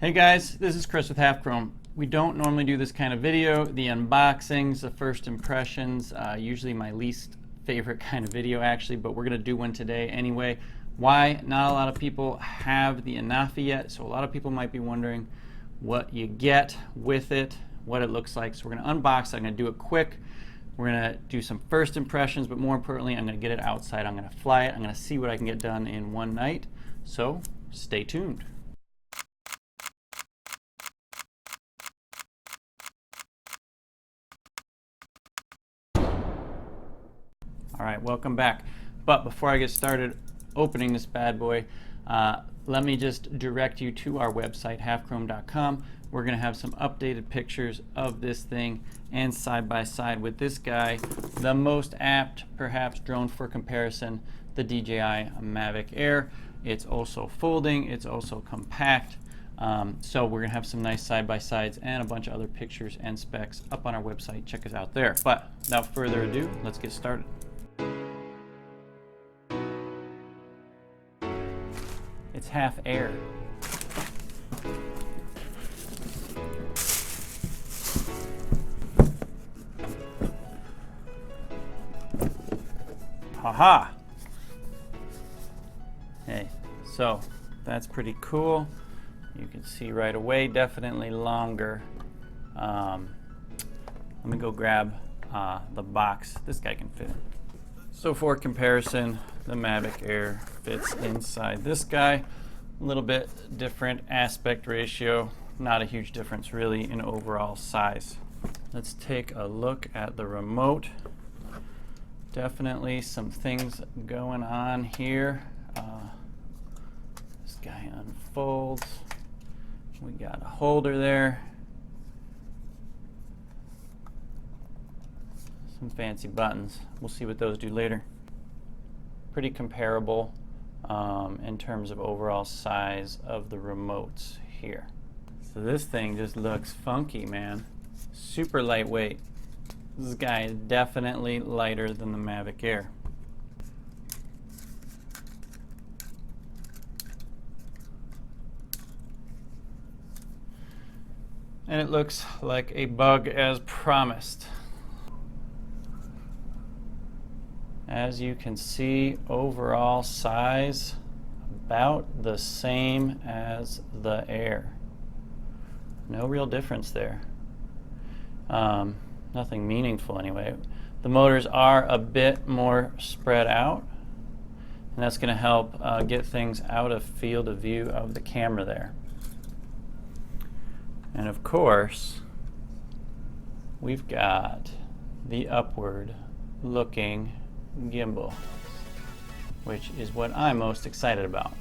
Hey guys, this is Chris with Half Chrome. We don't normally do this kind of video. The unboxings, the first impressions, usually my least favorite kind of video actually, but we're gonna do one today anyway. Why? Not a lot of people have the Anafi yet, so a lot of people might be wondering what you get with it, what it looks like. So we're gonna unbox it. I'm gonna do it quick. We're gonna do some first impressions, but more importantly, I'm gonna get it outside. I'm gonna fly it. I'm gonna see what I can get done in one night. So stay tuned. All right, welcome back. But before I get started opening this bad boy, let me just direct you to our website, halfchrome.com. We're gonna have some updated pictures of this thing and side by side with this guy, the most apt, perhaps, drone for comparison, the DJI Mavic Air. It's also folding, it's also compact. So we're gonna have some nice side by sides and a bunch of other pictures and specs up on our website. Check us out there. But without further ado, let's get started. It's half air. Haha! Hey, so that's pretty cool. You can see right away, definitely longer. Let me go grab the box. This guy can fit in. So for comparison, the Mavic Air fits inside this guy. A little bit different aspect ratio, not a huge difference really in overall size. Let's take a look at the remote. Definitely some things going on here. This guy unfolds. We got a holder there. Some fancy buttons. We'll see what those do later. Pretty comparable in terms of overall size of the remotes here. So this thing just looks funky, man. Super lightweight. This guy is definitely lighter than the Mavic Air. And it looks like a bug as promised. As you can see, overall size about the same as the Air. No real difference there. Nothing meaningful anyway. The motors are a bit more spread out, and that's going to help get things out of field of view of the camera there. And of course, we've got the upward looking gimbal, which is what I'm most excited about.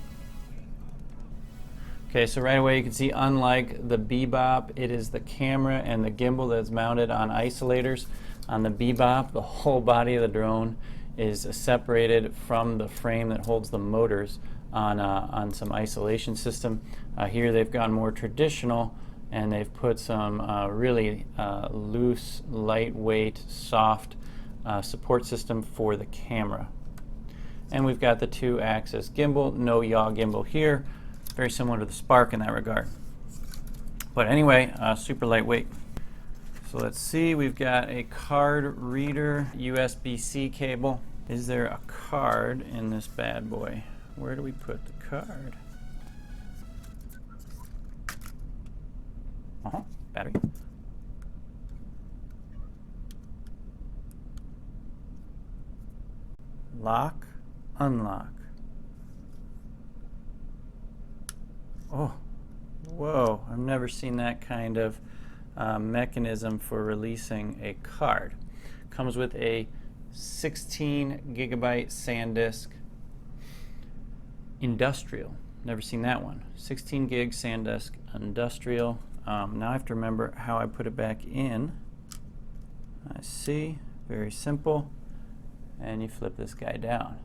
Okay, so right away you can see, unlike the Bebop, it is the camera and the gimbal that's mounted on isolators. On the Bebop, the whole body of the drone is separated from the frame that holds the motors on some isolation system. Here they've gone more traditional, and they've put some really loose, lightweight, soft support system for the camera. And we've got the 2-axis gimbal, no yaw gimbal here. Very similar to the Spark in that regard. But anyway, super lightweight. So let's see, we've got a card reader, USB-C cable. Is there a card in this bad boy? Where do we put the card? Battery. Lock, unlock. Oh, whoa, I've never seen that kind of mechanism for releasing a card. Comes with a 16 gigabyte SanDisk industrial. Never seen that one. 16 gig SanDisk industrial. Now I have to remember how I put it back in. I see, very simple. And you flip this guy down.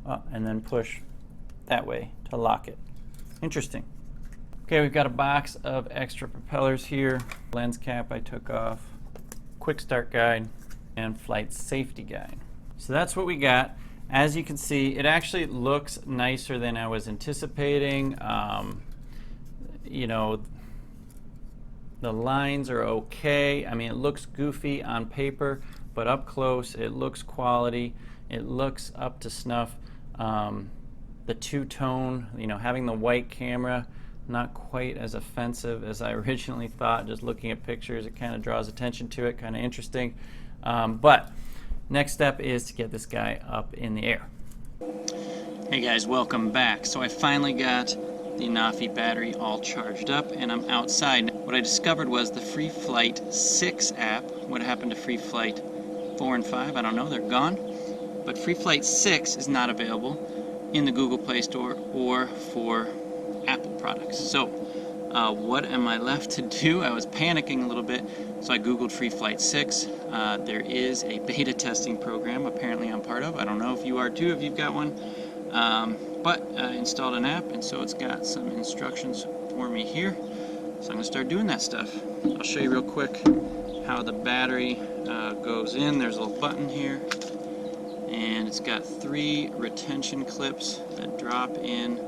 Oh, and then push that way to lock it. Interesting. Okay, we've got a box of extra propellers here. Lens cap I took off, quick start guide, and flight safety guide. So that's what we got. As you can see, it actually looks nicer than I was anticipating. You know, the lines are okay. I mean, it looks goofy on paper, but up close, it looks quality. It looks up to snuff. The two-tone, you know, having the white camera, not quite as offensive as I originally thought. Just looking at pictures, it kind of draws attention to it, kind of interesting. But next step is to get this guy up in the air. Hey guys, welcome back. So I finally got the Anafi battery all charged up and I'm outside. What I discovered was the Free Flight 6 app. What happened to Free Flight 4 and 5? I don't know, they're gone. But Free Flight 6 is not available in the Google Play Store or for Apple products. So what am I left to do? I was panicking a little bit, so I Googled Free Flight 6. There is a beta testing program apparently I'm part of. I don't know if you are too, if you've got one. But I installed an app, and so it's got some instructions for me here. So I'm going to start doing that stuff. I'll show you real quick how the battery goes in. There's a little button here, and it's got 3 retention clips that drop in,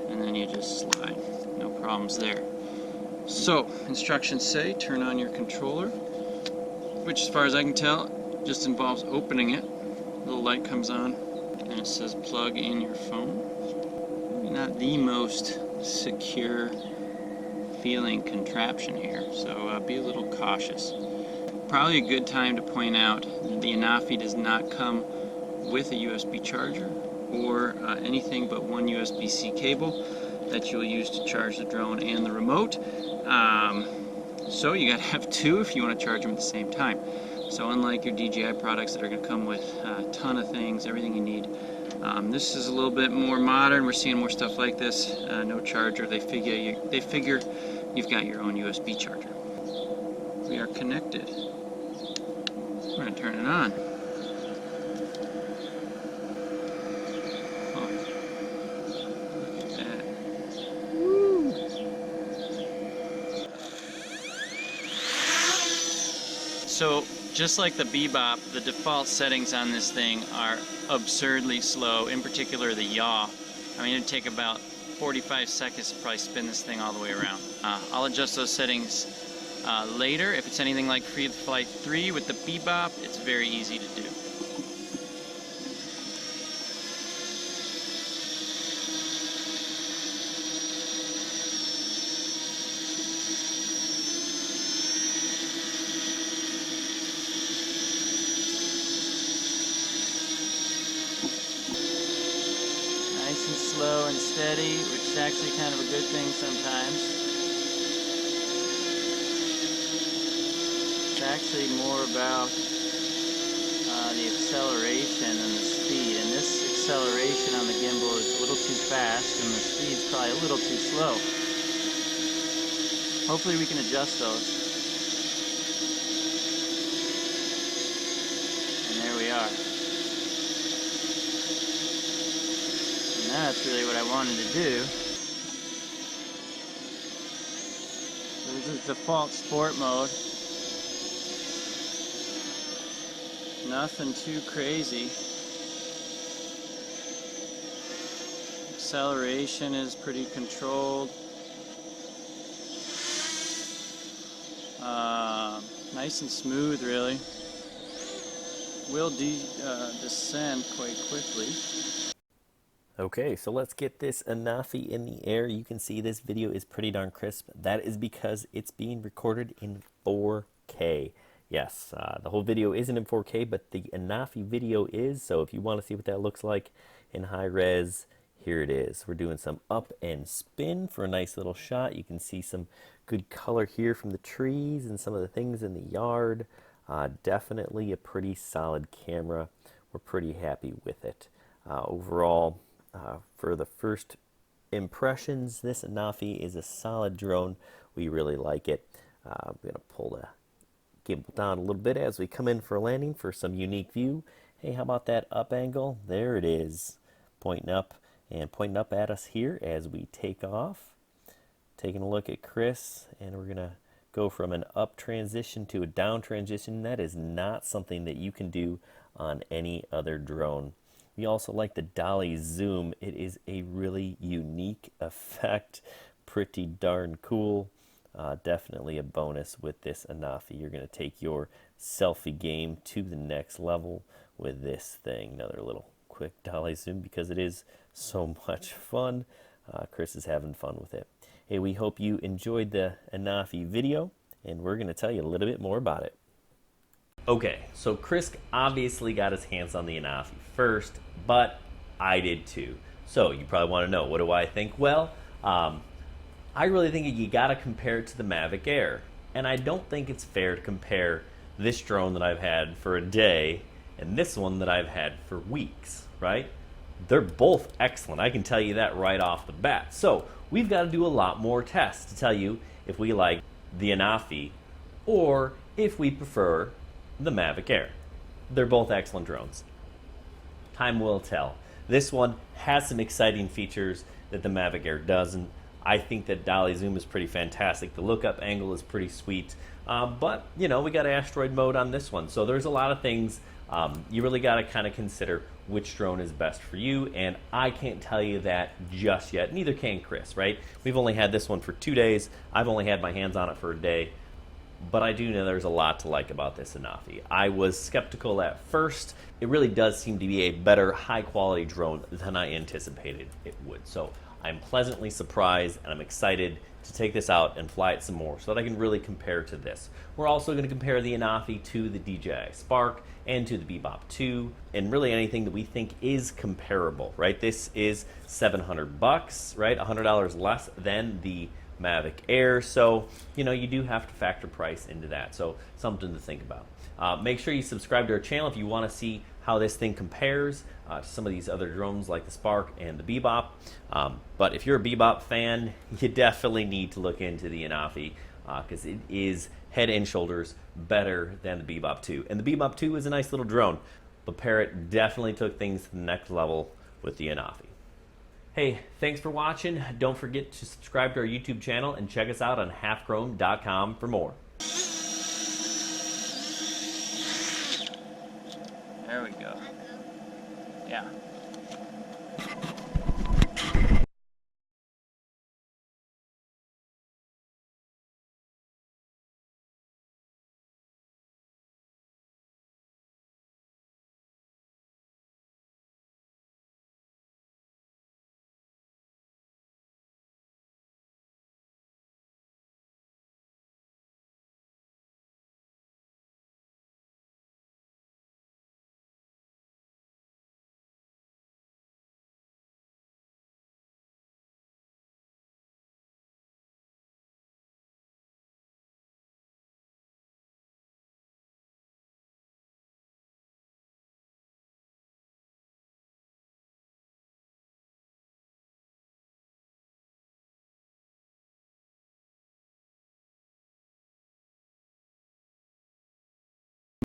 and then you just slide. No problems there. So, instructions say turn on your controller, which as far as I can tell just involves opening it. A little light comes on, and it says plug in your phone. Not the most secure feeling contraption here, so be a little cautious. Probably a good time to point out that the Anafi does not come with a USB charger or anything but one USB-C cable that you'll use to charge the drone and the remote. So you gotta have 2 if you want to charge them at the same time. So unlike your DJI products that are going to come with a ton of things, everything you need, this is a little bit more modern. We're seeing more stuff like this. No charger. They figure you've got your own USB charger. We are connected. We're going to turn it on. Oh, look at that. Woo. So just like the Bebop, the default settings on this thing are absurdly slow, in particular the yaw. I mean, it'd take about 45 seconds to probably spin this thing all the way around. I'll adjust those settings later. If it's anything like Free Flight 3 with the Bebop, it's very easy to do. Nice and slow and steady, which is actually kind of a good thing sometimes. It's actually more about the acceleration and the speed. And this acceleration on the gimbal is a little too fast, and the speed's probably a little too slow. Hopefully we can adjust those. And there we are. And that's really what I wanted to do. So this is default sport mode. Nothing too crazy. Acceleration is pretty controlled. Nice and smooth, really. Will descend quite quickly. Okay, so let's get this Anafi in the air. You can see this video is pretty darn crisp. That is because it's being recorded in 4K. Yes, the whole video isn't in 4K, but the Anafi video is. So if you want to see what that looks like in high res, here it is. We're doing some up and spin for a nice little shot. You can see some good color here from the trees and some of the things in the yard. Definitely a pretty solid camera. We're pretty happy with it. Overall, for the first impressions, this Anafi is a solid drone. We really like it. I'm going to pull the gimbal down a little bit as we come in for a landing for some unique view. Hey, how about that up angle? There it is, pointing up at us here as we take off. Taking a look at Chris, and we're going to go from an up transition to a down transition. That is not something that you can do on any other drone. We also like the Dolly zoom. It is a really unique effect, pretty darn cool. Definitely a bonus with this Anafi. You're going to take your selfie game to the next level with this thing. Another little quick Dolly zoom because it is so much fun. Chris is having fun with it. Hey, we hope you enjoyed the Anafi video, and we're going to tell you a little bit more about it. Okay, so Chris obviously got his hands on the Anafi first, but I did too. So you probably want to know, what do I think? Well, I really think you got to compare it to the Mavic Air. And I don't think it's fair to compare this drone that I've had for a day and this one that I've had for weeks, right? They're both excellent. I can tell you that right off the bat. So we've got to do a lot more tests to tell you if we like the Anafi or if we prefer the Mavic Air. They're both excellent drones. Time will tell. This one has some exciting features that the Mavic Air doesn't. I think that Dolly zoom is pretty fantastic. The lookup angle is pretty sweet. But, you know, we got asteroid mode on this one. So there's a lot of things you really got to kind of consider which drone is best for you. And I can't tell you that just yet. Neither can Chris, right? We've only had this one for 2 days. I've only had my hands on it for a day. But I do know there's a lot to like about this Anafi. I was skeptical at first. It really does seem to be a better, high-quality drone than I anticipated it would. So I'm pleasantly surprised, and I'm excited to take this out and fly it some more so that I can really compare to this. We're also going to compare the Anafi to the DJI Spark and to the Bebop 2, and really anything that we think is comparable, right? This is $700, right? $100 less than the Mavic Air, so you know you do have to factor price into that, so something to think about. Make sure you subscribe to our channel if you want to see how this thing compares to some of these other drones like the Spark and the Bebop. But if you're a Bebop fan, you definitely need to look into the Anafi because it is head and shoulders better than the Bebop 2. And the Bebop 2 is a nice little drone, but Parrot definitely took things to the next level with the Anafi. Hey, thanks for watching. Don't forget to subscribe to our YouTube channel and check us out on halfchrome.com for more.